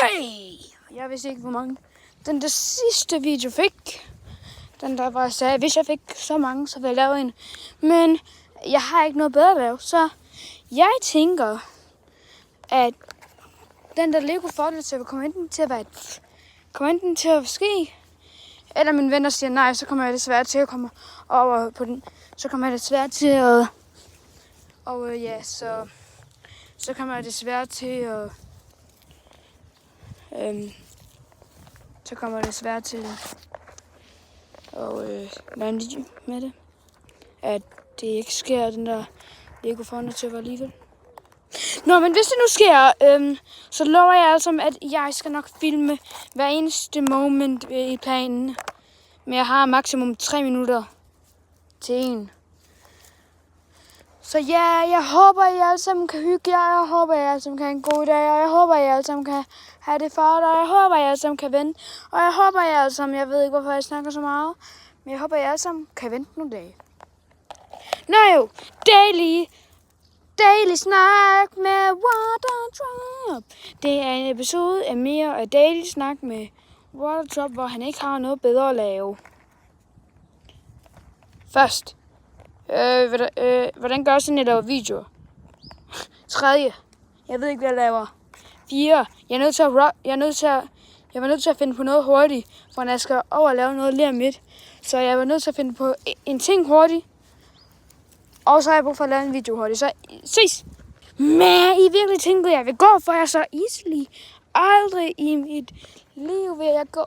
Hey! Jeg vidste ikke, hvor mange den der sidste video fik. Den der bare sagde, hvis jeg fik så mange, så ville jeg lave en. Men jeg har ikke noget bedre at lave, så jeg tænker, at den der Lego fortællelse kommer enten til at ske, eller mine venner siger nej, så kommer jeg desværre til at komme over på den. Så kommer jeg desværre til at... Og ja, så kommer jeg desværre til at... så kommer jeg desværre til at lave en video med det. At det ikke sker, den der Lego fortællelse alligevel. Nå, men hvis det nu sker, så lover jeg altså, at jeg skal nok filme hver eneste moment i planen. Men jeg har maksimum 3 minutter til en. Så ja, jeg håber, I alle sammen kan hygge jer. Jeg håber, I alle sammen kan have en god dag. Og jeg håber, I alle sammen kan have det for dig. Og jeg håber, I alle sammen kan vente. Og jeg håber, I alle sammen, jeg ved ikke, hvorfor jeg snakker så meget. Men jeg håber, I alle sammen kan vente nogle dage. Nå jo, Daily Snak med Waterdrop. Det er en episode af mere af Daily Snak med Waterdrop, hvor han ikke har noget bedre at lave. Først. Hvordan gør sådan, jeg laver videoer? 3. Jeg ved ikke, hvad jeg laver. 4. Jeg var nødt til at finde på noget hurtigt, for jeg skal over og lave noget lige om lidt. Så jeg var nødt til at finde på en ting hurtigt. Og så har jeg brug for at lave en video hurtigt. Så ses! Men I virkelig tænker, jeg vil gå, for jeg så easily. Aldrig i mit liv vil jeg gå.